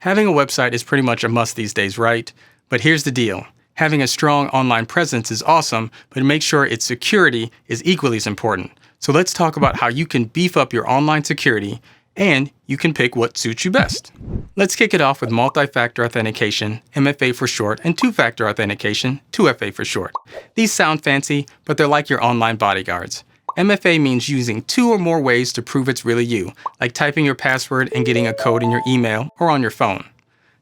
Having a website is pretty much a must these days, right? But here's the deal. Having a strong online presence is awesome, but make sure its security is equally as important. So let's talk about how you can beef up your online security, and you can pick what suits you best. Let's kick it off with multi-factor authentication, MFA for short, and two-factor authentication, 2FA for short. These sound fancy, but they're like your online bodyguards. MFA means using 2 or more ways to prove it's really you, like typing your password and getting a code in your email or on your phone.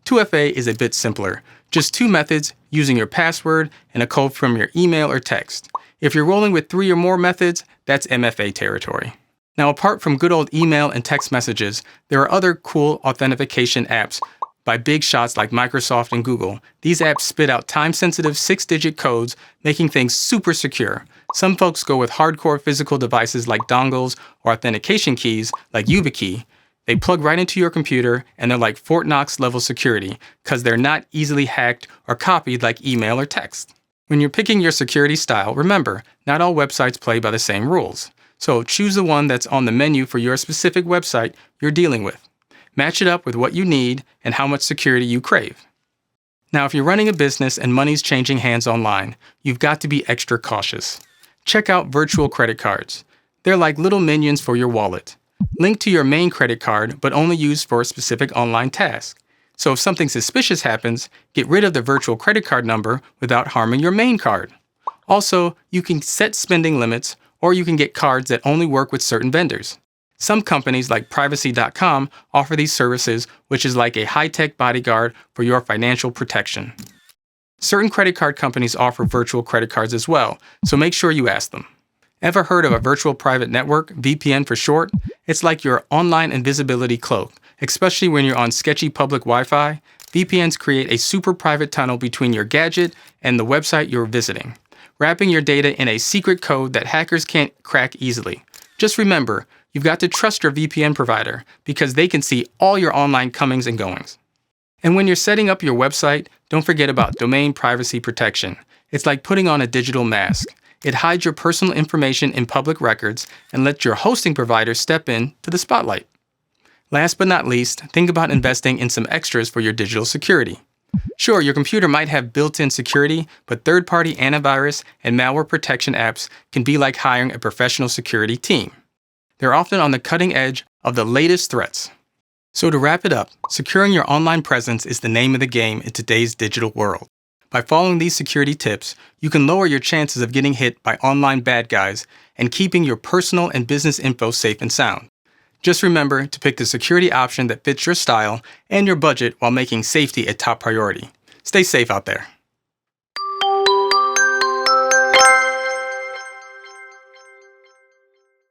2FA is a bit simpler, just 2 methods using your password and a code from your email or text. If you're rolling with 3 or more methods, that's MFA territory. Now, apart from good old email and text messages, there are other cool authentication apps by big shots like Microsoft and Google. These apps spit out time-sensitive 6-digit codes, making things super secure. Some folks go with hardcore physical devices like dongles or authentication keys like YubiKey. They plug right into your computer and they're like Fort Knox level security because they're not easily hacked or copied like email or text. When you're picking your security style, remember, not all websites play by the same rules. So choose the one that's on the menu for your specific website you're dealing with. Match it up with what you need and how much security you crave. Now, if you're running a business and money's changing hands online, you've got to be extra cautious. Check out virtual credit cards. They're like little minions for your wallet. Linked to your main credit card, but only used for a specific online task. So if something suspicious happens, get rid of the virtual credit card number without harming your main card. Also, you can set spending limits, or you can get cards that only work with certain vendors. Some companies like Privacy.com offer these services, which is like a high-tech bodyguard for your financial protection. Certain credit card companies offer virtual credit cards as well, so make sure you ask them. Ever heard of a virtual private network, VPN for short? It's like your online invisibility cloak, especially when you're on sketchy public Wi-Fi. VPNs create a super private tunnel between your gadget and the website you're visiting, wrapping your data in a secret code that hackers can't crack easily. Just remember, you've got to trust your VPN provider because they can see all your online comings and goings. And when you're setting up your website, don't forget about domain privacy protection. It's like putting on a digital mask. It hides your personal information in public records and lets your hosting provider step in to the spotlight. Last but not least, think about investing in some extras for your digital security. Sure, your computer might have built-in security, but third-party antivirus and malware protection apps can be like hiring a professional security team. They're often on the cutting edge of the latest threats. So to wrap it up, securing your online presence is the name of the game in today's digital world. By following these security tips, you can lower your chances of getting hit by online bad guys and keeping your personal and business info safe and sound. Just remember to pick the security option that fits your style and your budget while making safety a top priority. Stay safe out there.